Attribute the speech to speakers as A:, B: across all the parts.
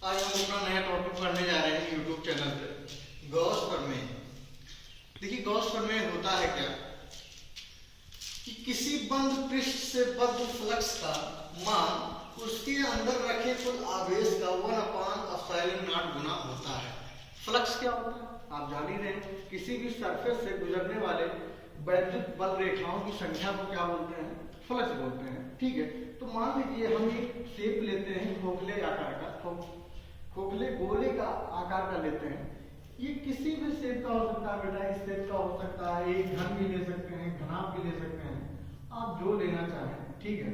A: आज हम अपना नया टॉपिक पढ़ने जा रहे हैं यूट्यूब चैनल पे, गॉस प्रमेय। देखिए गॉस प्रमेय होता है क्या कि किसी बंद पृष्ठ से बद्ध फ्लक्स का मान उसके अंदर रखे कुल आवेश का 1/ε0 गुना होता है। फ्लक्स क्या होता है आप जान ही रहे हैं, किसी भी सरफेस से गुजरने वाले वैद्युत बल रेखाओं की संख्या को क्या बोलते हैं, फ्लक्स बोलते हैं। ठीक है, तो मान लीजिए हम एक शेप लेते हैं खोखले आकार का, खोखले गोले का आकार का लेते हैं। ये किसी भी शेप का हो सकता है बेटा, इस शेप का हो सकता है, एक घन भी ले सकते हैं, घनाभ भी ले सकते हैं, आप जो लेना चाहें। ठीक है,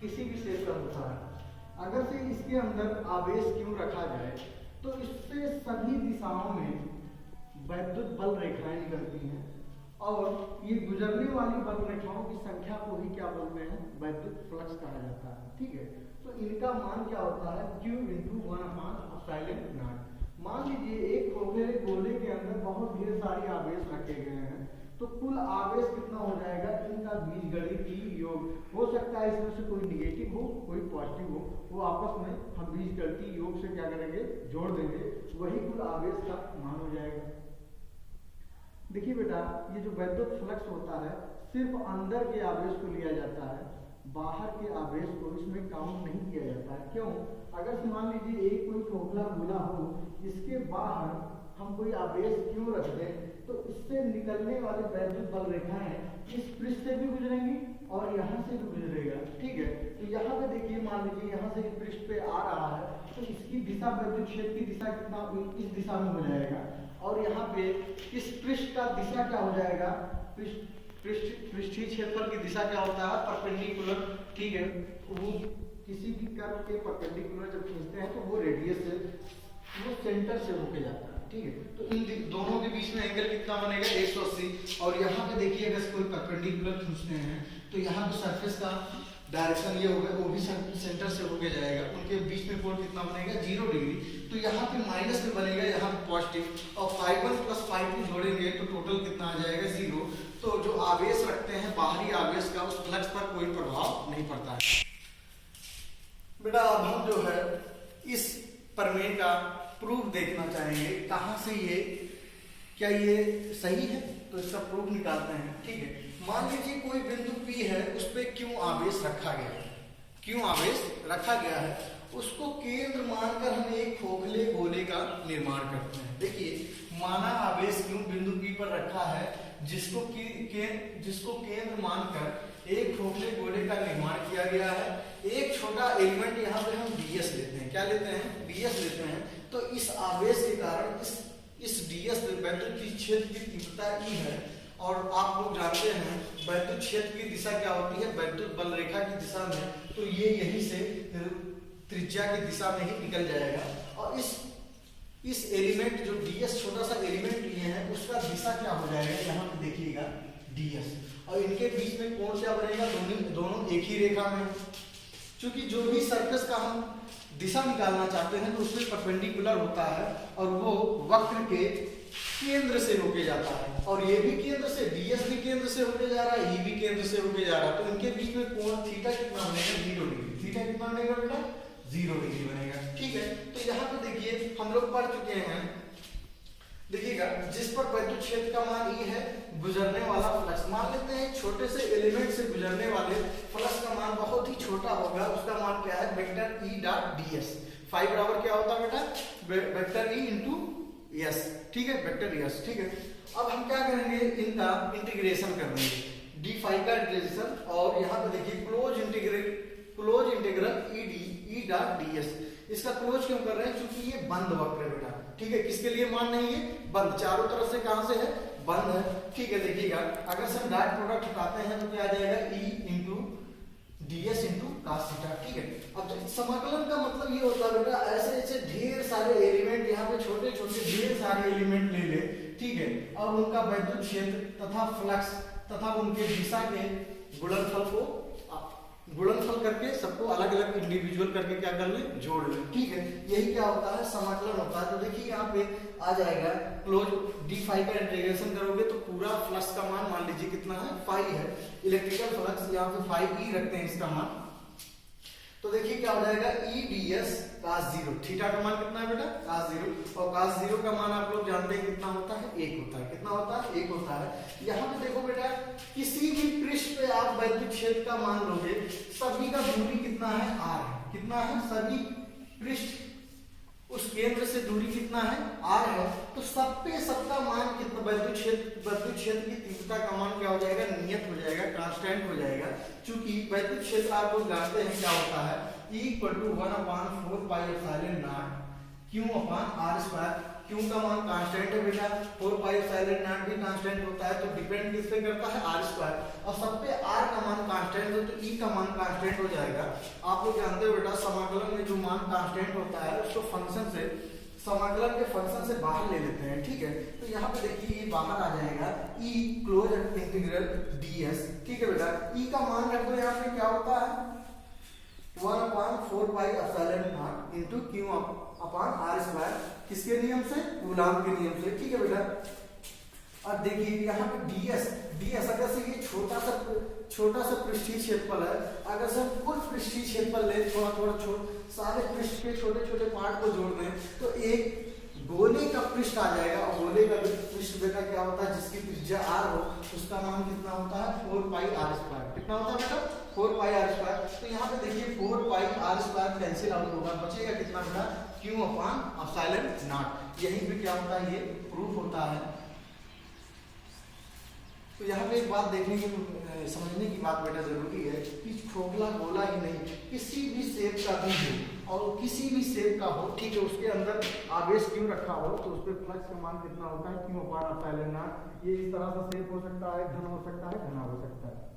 A: किसी भी शेप का होता है। अगर से इसके अंदर आवेश क्यों रखा जाए तो इससे सभी दिशाओं में वैद्युत बल रेखाएं निकलती हैं और ये गुजरने वाली बल रेखाओं की संख्या को ही क्या बोलते हैं, वैद्युत फ्लक्स कहा जाता है। ठीक है, तो इनका मान क्या होता है, Q × 1/ε0। मान लीजिए एक खोखले गोले के अंदर बहुत ढेर सारे आवेश रखे गए हैं, तो कुल आवेश कितना हो जाएगा, इनका बीजगणितीय योग हो सकता है, इसमें से कोई निगेटिव हो कोई पॉजिटिव हो, वो आपस में हम बीजगणितीय योग से क्या करेंगे, जोड़ देंगे, वही कुल आवेश का मान हो जाएगा। देखिए बेटा, ये जो वैद्युत फ्लक्स होता है सिर्फ अंदर के आवेश को लिया जाता है, बाहर के आवेश को इसमें काउंट नहीं किया जाता है। क्यों? अगर मान लीजिए एक कोई खोखला गोला हो, इसके बाहर हम कोई आवेश क्यों रख दें तो इससे निकलने वाले वैद्युत बल रेखाएं इस पृष्ठ से भी गुजरेंगी और यहाँ से भी गुजरेगा। ठीक है, तो यहाँ पे देखिए, मान लीजिए यहाँ से इस पृष्ठ पे आ रहा है तो इसकी दिशा, वैद्युत क्षेत्र की दिशा कितना इस दिशा में हो जाएगा, और यहाँ पे इस पृष्ठ का दिशा क्या हो जाएगा, पृष्ठीय क्षेत्रफल की दिशा क्या होता है, परपेंडिकुलर। ठीक है, वो किसी भी कर्व के परपेंडिकुलर जब खींचते हैं तो वो रेडियस से, वो सेंटर से होके जाता है। ठीक है, तो इन दोनों के बीच में एंगल कितना बनेगा, 180। और यहाँ पे देखिए अगर कोई परपेंडिकुलर खींचते हैं तो यहाँ पे सरफेस का डायरेक्शन ये होगा, वो भी सेंटर से होके जाएगा, उनके बीच में कोण कितना बनेगा, 0 डिग्री। तो यहाँ पे माइनस में बनेगा, यहाँ पे पॉजिटिव, और 5 + 5 जोड़ेंगे तो टोटल कितना आ जाएगा, 0। तो जो आवेश रखते हैं बाहरी आवेश का, उस फ्लक्स पर कोई प्रभाव नहीं पड़ता है। बेटा अब हम जो है इस प्रमेय का प्रूफ देखना चाहेंगे, कहाँ से ये, क्या ये सही है, तो इसका प्रूफ निकालते हैं। ठीक है, मान लीजिए कोई बिंदु P है, उस पर क्यों आवेश रखा गया है, क्यों आवेश रखा गया है, उसको केंद्र मानकर हम एक खोखले गोले का निर्माण करते हैं। देखिए माना आवेश क्यों बिंदु P पर रखा है, जिसको केंद्र मानकर एक खोखले गोले का निर्माण किया गया है। एक छोटा एलिमेंट यहाँ पे हम ds लेते हैं, क्या लेते हैं, ds लेते हैं। तो इस आवेश के कारण इस ds में वैद्युत क्षेत्र की तीव्रता E है, और आप लोग जानते हैं वैद्युत क्षेत्र की दिशा क्या होती है, वैद्युत बल रेखा की दिशा में, तो ये यहीं से त्रिज्या की दिशा में ही निकल जाएगा। और इस एलिमेंट जो ds छोटा सा एलिमेंट लिए हैं उसका दिशा क्या हो जाएगा, यहाँ पे देखिएगा ds, और इनके बीच में कोण क्या बनेगा, दोनों एक ही रेखा में। क्योंकि जो भी सरफेस का हम दिशा निकालना चाहते हैं तो उसमें परपेंडिकुलर होता है, और वो वक्र के केंद्र से होके जाता है, और ये भी केंद्र से, ds भी केंद्र से होके जा रहा है, e भी केंद्र से होके जा रहा है। तो इनके बीच में कोण थीटा कितना बनेगा, 0 डिग्री। थीटा कितना बनेगा बेटा, 0 डिग्री बनेगा। ठीक है, तो यहाँ पे देखिए हम लोग पढ़ चुके हैं, देखिएगा जिस पर वैद्युत क्षेत्र का मान E है, गुजरने वाला फ्लक्स, मान लेते हैं छोटे से एलिमेंट से गुजरने वाले फ्लक्स का मान बहुत ही छोटा होगा, उसका मान क्या है, वेक्टर E.ds। फाई बराबर क्या होता है बेटा, वेक्टर E × s। ठीक है, वेक्टर s। ठीक है, अब हम क्या करेंगे, इनका इंटीग्रेशन कर देंगे, d फाई का इंटीग्रेशन, और यहाँ पे देखिए क्लोज इंटीग्रल E.ds। इसका क्लोज क्यों कर रहे हैं, क्योंकि ये बंद वक्र है बेटा। ठीक है, किसके लिए मान नहीं है, बंद, चारों तरफ से कहां से है, बंद है। ठीक है, देखिएगा अगर से हम डॉट प्रोडक्ट हटाते हैं तो क्या आ जाएगा, E × ds × cos थीटा। ठीक है, अब समाकलन का मतलब ये होता है बेटा, ऐसे ऐसे ढेर सारे एलिमेंट, यहाँ पे छोटे छोटे ढेर सारे एलिमेंट ले ले, ठीक है, और उनका वैद्युत क्षेत्र तथा फ्लक्स तथा उनके दिशा के गुणनफल करके सबको अलग अलग इंडिविजुअल करके क्या कर ले, जोड़ ले। ठीक है, यही क्या होता है, समाकलन होता है। तो देखिए यहाँ पे आ जाएगा क्लोज, d फाई का इंटीग्रेशन करोगे तो पूरा फ्लक्स का मान लीजिए कितना है, फाई है। इलेक्ट्रिकल फ्लक्स यहाँ पे 5e रखते हैं इसका मान। तो देखिए क्या हो जाएगा E D S cos 0। Theta का मान कितना है बेटा cos 0, और cos 0 का मान आप लोग जानते हैं कितना होता है 1 होता है। कितना होता है 1 होता है। यहाँ पे देखो बेटा किसी भी पृष्ठ पे आप वैद्युत क्षेत्र का मान लोगे, सभी का दूरी कितना है r है। कितना है सभी पृष्ठ उस केंद्र से दूरी कितना है r है, तो सब पे सबका मान कितना वैद्युत क्षेत्र की तीव्रता का मान क्या हो जाएगा नियत हो जाएगा, कांस्टेंट हो जाएगा। क्योंकि वैद्युत क्षेत्र आप लोग जानते हैं क्या होता है E = 1/4 pi epsilon not Q upon r square. Q का मान कांस्टेंट है बेटा, 4 पाई एप्सिलॉन नॉट भी कांस्टेंट होता है, तो डिपेंड किस पे करता है r स्क्वायर, और सब पे r का मान कांस्टेंट है तो E का मान कांस्टेंट हो जाएगा। आप लोग जानते हो बेटा समाकलन में जो मान कांस्टेंट होता है उसको फंक्शन से समाकलन के फंक्शन से बाहर ले लेते हैं, ठीक है। तो यहाँ पे देखिए ये बाहर आ जाएगा E क्लोज इंटीग्रल ds, ठीक है बेटा। E का मान रख दो, यहाँ पे क्या होता है 1/4 pi epsilon not into Q upon r square, किसके नियम से कूलॉम के नियम से, ठीक है बेटा। और देखिए यहाँ पे ds अगर से ये छोटा सा पृष्ठीय क्षेत्रफल है, अगर से हम कुल पृष्ठीय क्षेत्रफल ले थोड़ा सारे पृष्ठ के छोटे पार्ट को जोड़ दें तो एक गोले का पृष्ठ आ जाएगा, और गोले का पृष्ठ बेटा क्या होता है जिसकी त्रिज्या r हो उसका मान कितना होता है 4 पाई r स्क्वायर। कितना होता है बेटा 4 पाई r स्क्वायर। तो यहाँ पे देखिए 4 पाई r स्क्वायर कैंसिल आउट होगा, बचेगा कितना बेटा Q अपॉन एप्सिलॉन नॉट। यहीं पे क्या होता है ये प्रूफ होता है। तो यहाँ पे एक बात देखने की समझने की बात बेटा जरूरी है कि खोखला गोला ही नहीं, किसी भी शेप का भी हो और किसी भी शेप का हो, ठीक है, उसके अंदर आवेश क्यों रखा हो तो उस पर फ्लक्स का मान कितना होता है Q अपॉन एप्सिलॉन नॉट। ये इस तरह का शेप हो सकता है, घन हो सकता है, घना हो सकता है।